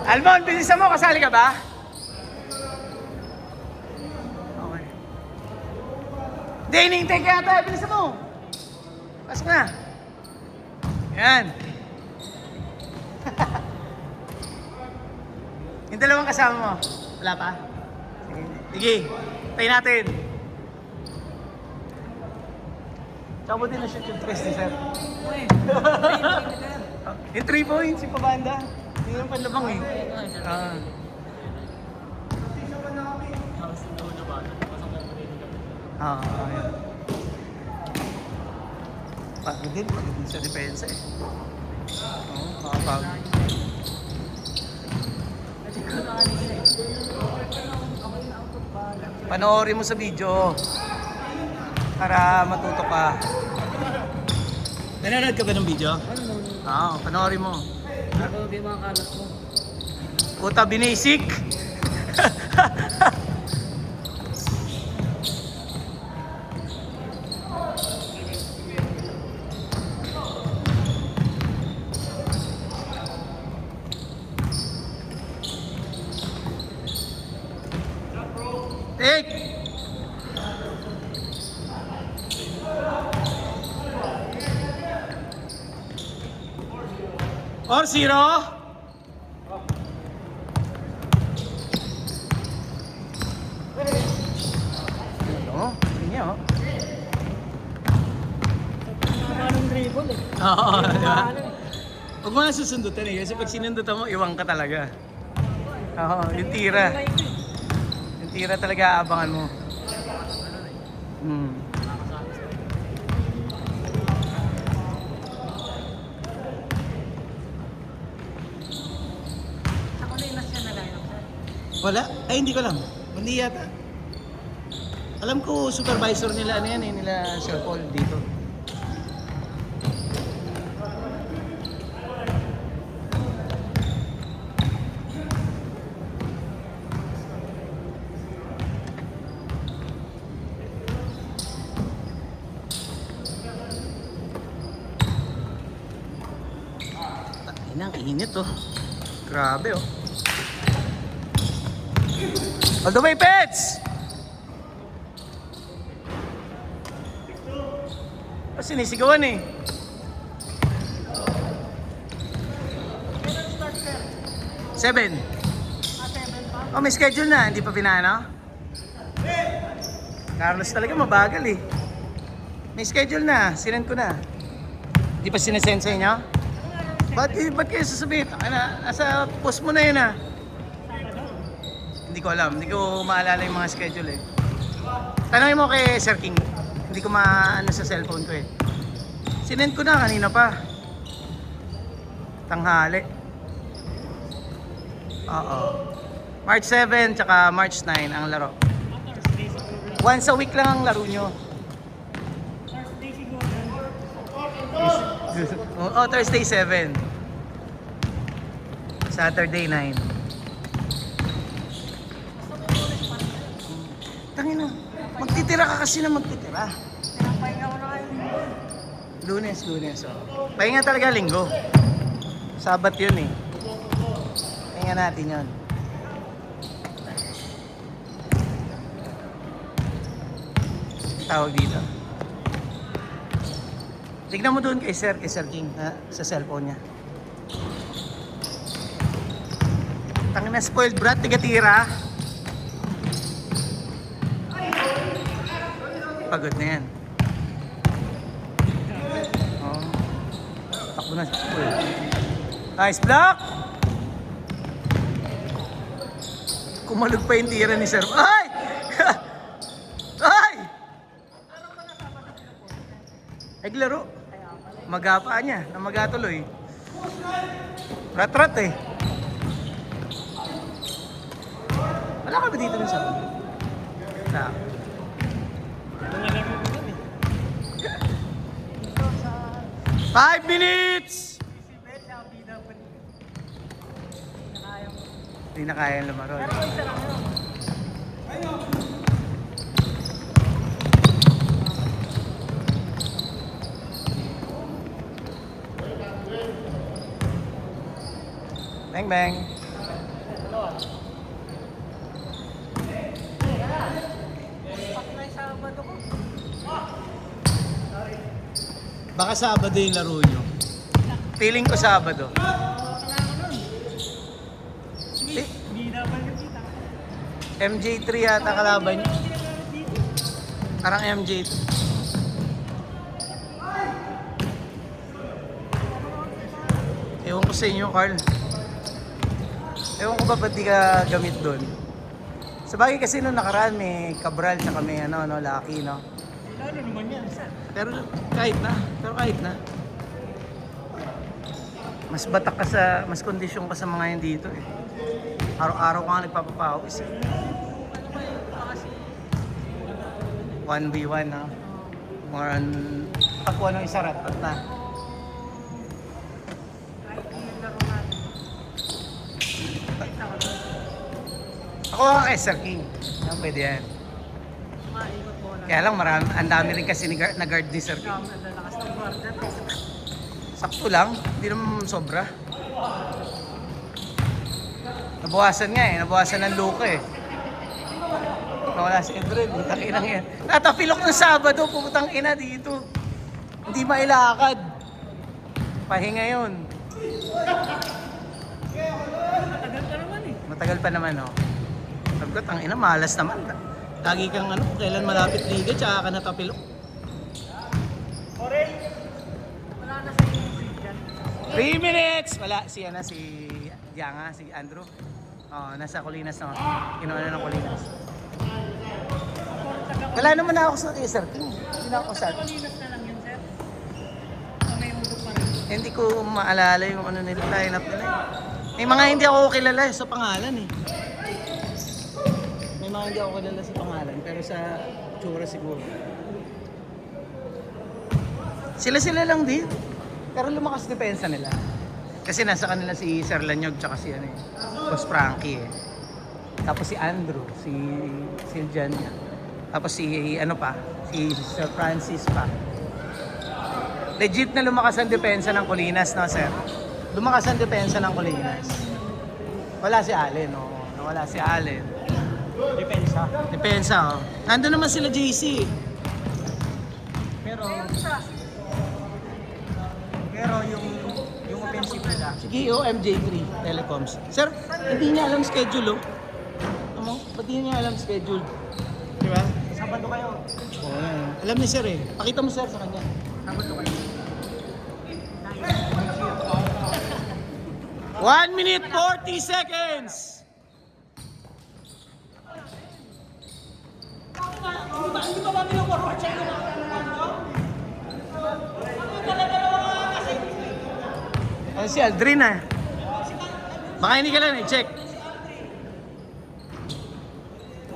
Almon, bilisan mo. Kasali ka ba? Okay. Hindi, hinihintay ka yata. Bilisan mo. Pasok na. Yan. Yung dalawang kasama mo. Wala pa? Sige. Tayo natin. Tsaka din na-shoot yung 3 ni Sir. Yung 3 points, yung pabanda. Hindi yung panlabang eh. Ayan. Pagod din sa depensa eh. Oo, makapagod. Panoorin mo sa video para matuto ka. Nanonood ka ba ng video? Oo, panoorin mo. Ako yung mga kalat mo. Puta, binasic! Take! Or 0. Oh, niya oh. Anong dribble eh. Oo, di ba? Huwag mo na susundutan eh, kasi pag sinundutan mo, iwang ka talaga. Oo, yung tira. Yung tira talaga aabangan mo. Ako na yung nasya na lineup, sir. Wala? Ay, hindi ko lang. Hindi yata. Alam ko, supervisor nila, ano yan eh, nila Sir Paul dito. Ay, ang init oh. Grabe oh. All the way, Pets! Sinisigawan eh. Seven. Oh, may schedule na. Hindi pa pinano? Carlos talaga mabagal eh. May schedule na. Sinend ko na. Hindi pa sinesend sa inyo? Ba't kayo sasabihin? Nasa post mo na yun ah. Hindi ko alam. Hindi ko maalala yung mga schedule eh. Tanongin mo kay Sir King. Hindi ko maano sa cellphone ko eh. Sinend ko na kanina pa. Tanghali. Oo. March 7 tsaka March 9 ang laro. Once a week lang ang laro nyo. Thursday siguro. Oh, Thursday 7. Saturday 9. Tangina. Magtitira ka kasi na magtitira. Pinapahinga ko na kayo. Lunes. Oh. Pahinga talaga linggo. Sabat yun eh. Pahinga natin yun. Tawag dito. Tignan mo doon kay Sir King ha? Sa cellphone niya. Tangin na spoiled brat, tiga-tira. Pagod na yan. Oh. Takbo na. Nice block! Kumalog pa yung tira ni Sir. Ay! Ay! Naglaro. Magapa niya. Na magatuloy. Rat-rat eh. Wala ka ba dito ng sabi? Wala. 5 minutes! Hindi na kaya yung lumaro. Pero isa lang yun. Bang bang! Patay sa bato ko. Baka Sabado yung laro nyo. Feeling ko Sabado. Hindi naman yung kita. MJ3 yata kalaban nyo. Parang MJ3. Ewan ko sa inyo, Carl. Ewan ko ba ba't di ka gamit doon? Sabagay kasi nung nakaraan may Cabral tsaka may Lucky, no? Lalo naman yan, sir. Pero kahit na. Mas batak ka sa, mas kondisyon ka sa mga yan dito eh. Araw-araw ka nga nagpapapawis eh. 1v1 na. More on, pagkuha ng isa rat na. Kahit yung laro natin. Kita ko doon. Ako nga kay Sir King. Yan, pwede yan. Maikot mo lang. Kaya lang, ang dami rin kasi na guard ni Sir King. Ang lalakas ng guarda. Sakto lang, hindi naman sobra. Nabawasan nga eh, nabawasan ng luka eh. Nawala si Edred, putang inang yan. Natapilok ng Sabado, putang ina dito. Hindi mailakad. Pahinga yun. Matagal ka naman eh. Matagal pa naman oh. Sabi ko, tang ina, malas naman. Lagi kang kailan malapit liga, tsaka ka natapilok. Wala na sa inyo yung seat dyan. 3 minutes! Wala, si Dianga, si Andrew. Oh, nasa Colinas na. Kinuha na ng Colinas. Wala naman na ako sa Sir King. Hindi na ako sa... Malinas na lang yun, sir. May udok pa rin. Hindi ko maalala yung nila, line-up nila eh. May mga hindi ako kilala sa pangalan eh. May mga hindi ako kilala sa pangalan, pero sa tsura siguro. Sila lang din. Pero lumakas depensa nila. Kasi nasa kanila si Sir Lanyog tsaka si Boss Frankie eh. Tapos si Andrew, si Jan. Tapos si si Sir Francis pa. Legit na lumakas ang depensa ng Colinas, no, sir? Lumakas ang depensa ng Colinas. Wala si Allen, no? Wala si Allen. Depensa, oh. Nandun naman sila JC. Pero yung offensive nila. Sige, MJ3 Telecoms. Sir, hindi niya alam schedule, oh. Ba't hindi niya alam schedule? Di ba? Sabado kayo. Oo, alam ni sir eh. Pakita mo sir sa kanya. Sabado kayo. 1 minute 40 seconds! Hindi ba kami ng forward siya yung Ano si Aldrin ah? Baka hindi ka lang i-check.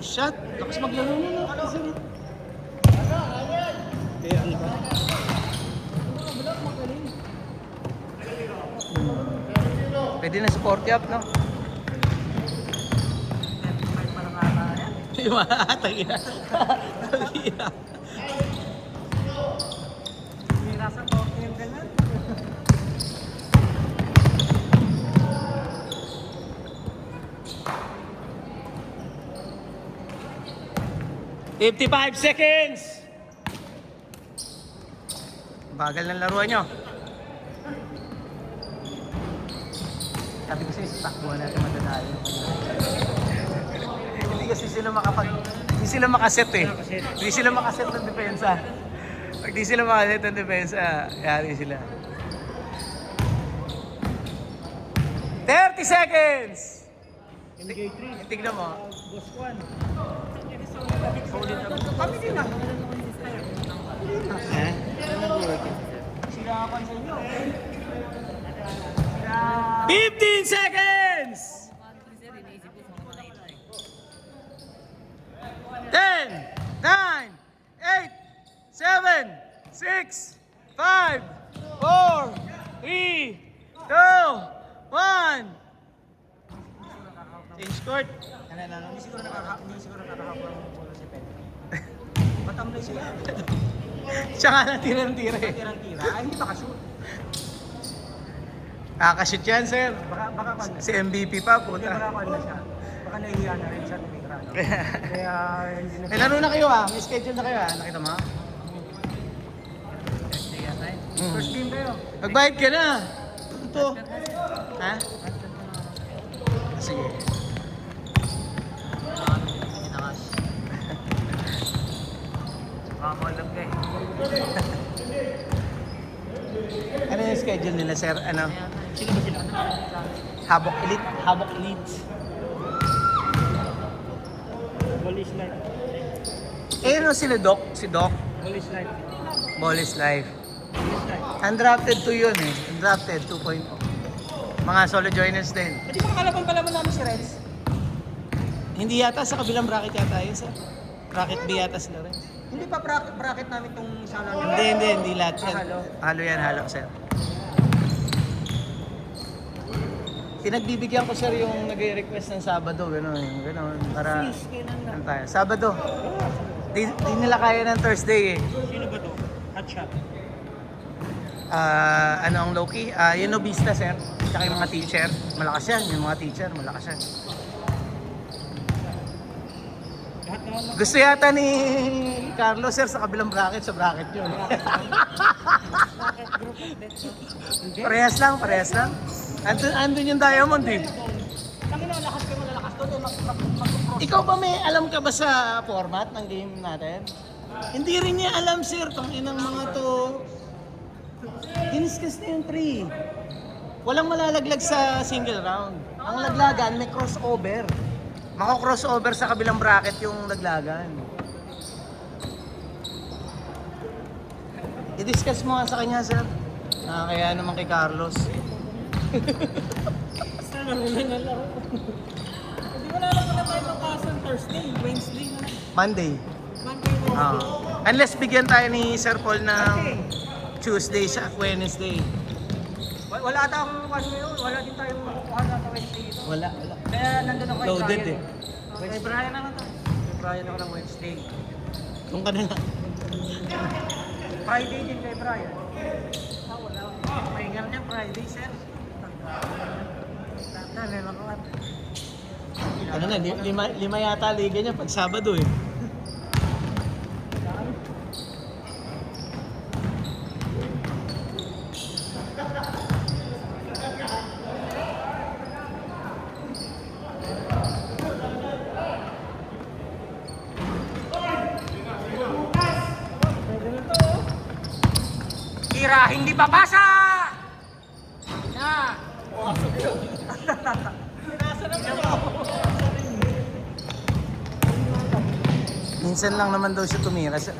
Shot! Lakas maglaro mo na. Sir. Eh, ano ba? Pwede na support up, no? Diba? Tagina. Tagina. Mira sa talking yung ganun. $55 seconds! Bagal ng laruan nyo. Sabi ko sa'yo, takbuhan natin madadali. Hindi sila makaset eh. Hindi sila makaset ng depensa. Pag di sila makaset ng depensa, yari sila. 30 seconds! MJ3. Tignan mo. Boss Juan. Kami din na. Eh? Sila ako sa inyo. 15 seconds! 10, 9, 8, 7, 6, 5, 4, 3, 2, 1. Change court. Hindi siguro nakakahap ng bola si Pedro. Matamlay sila. Siya nga lang tira-tira eh. Tirang-tira. Ay, hindi makashoot. Kakashoot yan, sir. Baka kwan na. Si MVP pa, Hindi, puta. baka kwan na siya. Baka nahihiya na rin siya tumira. No? Kaya hindi na May laro na kayo ah. May schedule na kayo ah. Nakita mo? First game kayo. Magbayad ka na. Ito. Ha? Sige. Mamalag ka eh. Ano yung schedule nila, sir? Ano? Sino ba sila? Habok Elite? Habok Elite. Police life. Eh, ano sila, Doc? Si Doc? Police life. Bolly's Life. Police life. Undrafted 2 yun eh. Undrafted 2.0. Mga solo joiners din. Hindi ba makalaban pala mo namin si Renz? Hindi yata sa kabilang bracket yata yun, sir. Bracket B yata sila rin. Hindi pa bracket namin itong sala niya. Hindi lahat yan. Halo. Halo yan, halo, sir. Pinagbibigyan ko, sir, yung nag-request ng Sabado, gano'n, para ano tayo. Sabado. Di nila kaya ng Thursday eh. Sino ba to? Hot shot. Ano ang Loki? Yung Nobista, sir. Tsaka yung mga teacher. Malakas yan, yung mga teacher, malakas yan. Lahat naman ng Gusto yata ni Carlos, sir, sa kabilang bracket, sa bracket yun. bracket group. Hindi. Parehas lang. Andun yung Diamond eh. Tangina, lakas ka malalakas doon. Ikaw ba may alam ka ba sa format ng game natin? Hindi rin niya alam, sir, tong inang mga to. Diniscuss na yung pre. Walang malalaglag sa single round. Ang laglagan may crossover. Mako-crossover sa kabilang bracket yung laglagan. I-discuss mo nga sa kanya, sir. Kaya naman kay Carlos. Sana muna na laro. Hindi wala lang pala tayo makasan Thursday, Wednesday na. Monday. Monday mo. Unless bigyan tayo ni Sir Paul ng Tuesday sa Wednesday. Wala tayong ano yun, wala din tayong makukuha na sa Wednesday ito. Wala. Kaya nandun ako kay Loaded Brian. eh. Kay Brian naman to. Kay Brian ako ng Wednesday. Kung ka na lang. Friday din kay Brian. Wala. Pahingal niya Friday, sir. Dali lang ako. Ano na, lima yata liga niya pag Sabado eh. Tira, hindi babasa! Na! Minsan lang naman daw siya tumira sa...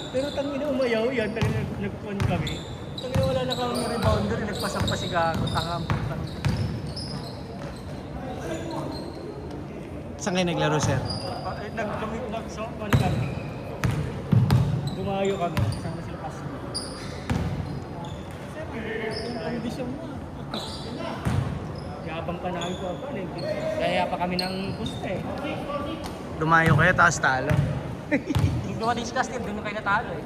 Pero tangina umayaw yan, talaga nag-phone kami. Tangina wala na kang rebounder, nagpasampa si Gago, tangam. Saan kayo naglaro, sir? Nag-phone kami. Dumayo kami, kasama sila Pasmo. Yung kondisyon mo. Yabang pa namin po pa, kaya pa kami ng gusto eh. Dumayo kayo, tapos talo. Yung duwa-discuss team, doon kayo natalo eh.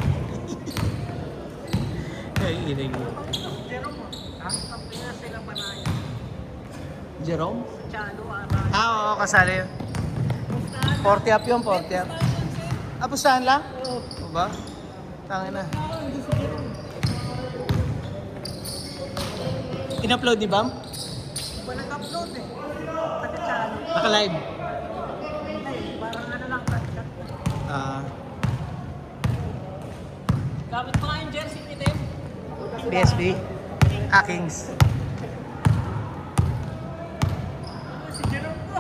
Ay, inig. Jerome, ha? Ang pinas sila panay. Jerome? Chalo, Oo, kasali yun. 40 up yun, 40 up. Pustahan lang? Oo. O ba? Tangin na. In-upload ni Bam? Ba nag-upload eh. Pati chalo. Naka-live? Hindi, parang ano lang, cut-cut. Gamit pa nga yung jersey ni Tim. PSB? Kings. Si Jerome ko.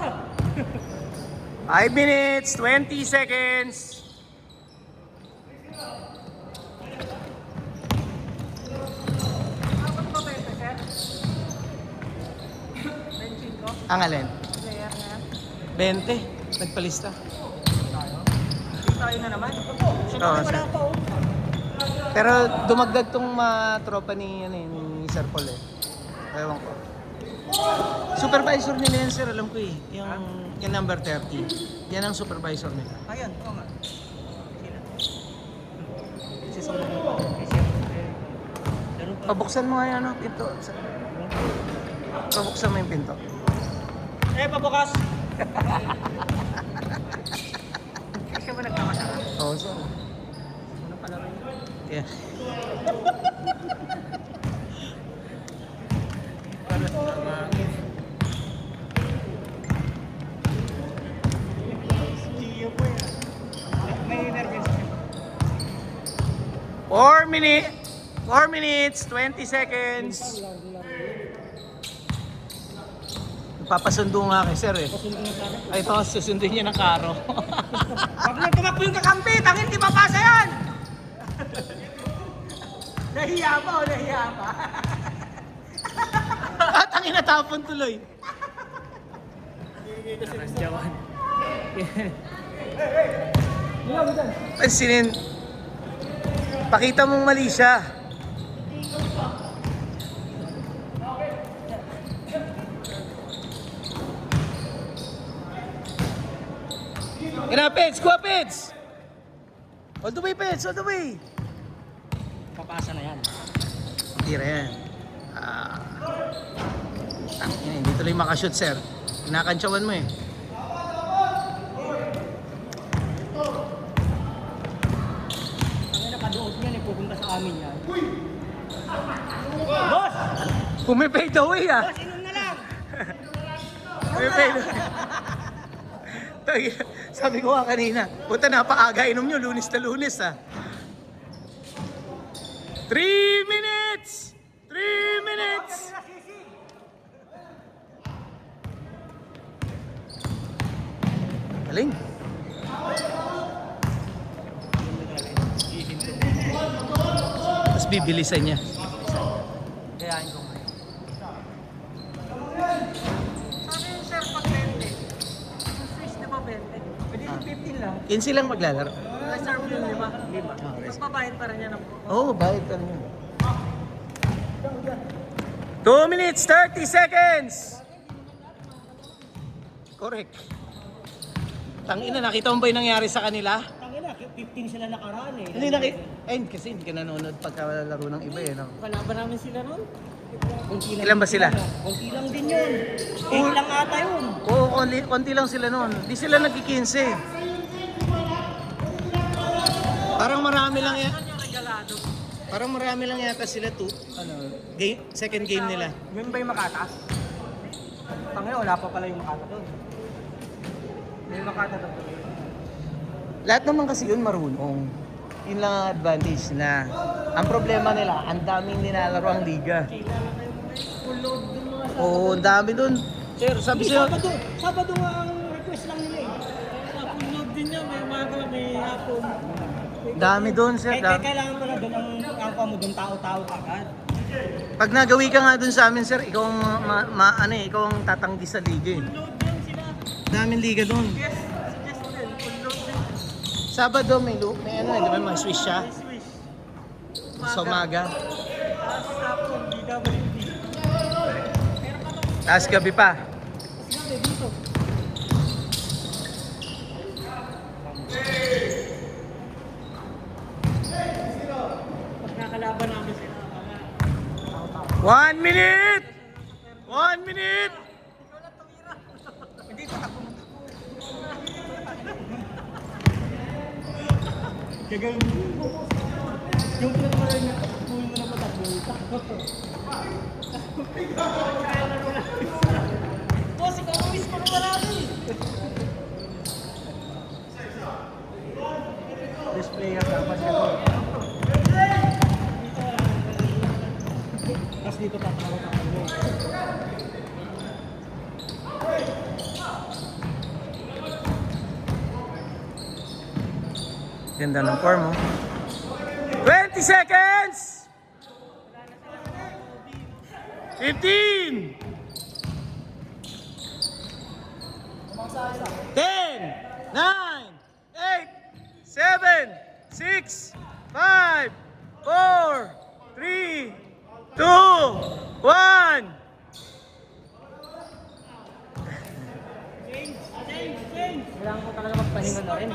5 minutes, 20 seconds. Kapag ba ba ito, sir? Benching ko. Ang alin? Player na yan. 20. Nagpalista. Hindi tayo na naman. Siya Oo, wala sir. pa oh. Pero dumagdag tong tropa ni, ni Sir Paul eh. Ewan ko. Supervisor nila yan, sir, alam ko eh. Yung number 30. Yan ang supervisor nila. Ayan, oo nga. Sila. Si Solomon. Pabuksan mo nga yung ano, pinto. Pabuksan mo yung pinto. Pabukas! Kasi mo nagkakasara. Oo, sir. Ano pala rin? Yeah. Iyo po yan. May emergency. 4 minutes, 20 seconds. Papasundo nga kay sir eh. Ay, ito, susundin niya ng karo. Wag na tumakbo yung kakampi! Tangin, di mapasa yan! Nahiya pa o nahiya pa? At ang inatapon tuloy. Nasjawan. Pansinin. Pakita mong mali siya. Kaya Peds, kuha Peds! All the way Peds, all the way! Papasa na yan. Tira yan. Hindi tuloy makashoot sir. Kinakantsawan mo eh. Ang nakadoot niyan eh, pupunta sa amin yan. Boss! Pumipay the way ah! Boss, inom na lang! Pumipay the way. Sabi ko nga kanina, puta napaaga inom nyo, lunes na lunes ah. 3 minutes! 3 minutes! Galing. Tapos bibilisan niya. Kayain ko ngayon. Sabi yung sir pag 20. Yung Swiss na ba 20? Pwede yung 15 lang. 15 lang maglalaro. Reserve yung 5. Tapos babayad pa rin yan ng Oo, oh, bayad ka rin. 2 minutes, 30 seconds! Correct. Tangina, nakita mo ba yung nangyari sa kanila? Tangina, 15 sila nakaraan eh. Hindi kasi hindi ka nanonood pagka laro ng iba eh, no? Kalaban namin sila nun. Kunti lang Ilan ba sila? Kunti lang din yun. 8 lang ata yun. Oo, konti lang sila noon. Di sila nagki-15. Parang marami lang yan. Regalado. Parang marami lang yata sila second game nila. Yun ba yung Makata? Tangina, wala pa pala yung Makata doon. May Makata doon. Lahat naman kasi yun marunong. Yun lang ang advantage na ang problema nila, ang daming nilalaro ang liga. Kailangan kayo full load doon mga sa... Oo, ang dami dun. Sir, sabi sa'yo, Sabado nga ang request lang nila eh. Full load din niya, may umaga, may hapon. dami dun, sir. Kaya kailangan mo na doon ang kapwa mo doon, tao-tao kagad. Pag nagawi ka nga dun sa amin, sir, ikaw ang ikaw ang tatanggi sa liga eh. Full load din sila. Daming liga dun. Yes, suggest din, full load din. Sabado may ano, di ba, mga Swiss siya? Swiss. Sa umaga. Tapos hapon, DWD. Tapos gabi pa. Tapos gabi dito. Pag nakalaban namin sila, mga tao-tao. 1 minute! 1 minute! Hindi ko takbo. Gagawin mo. Yung pinag-maral na takbuhin mo na patakbo. Boss, ikaw ang miss ko na marami. Best player dapat siya. Tapos dito tatawag-tawag. Ganda ng form, oh. 20 seconds! 15! 10! 9! 8! 7! 6! 5! 4! 3! 2! 1! Kailangan ko talaga magpahinga na rin.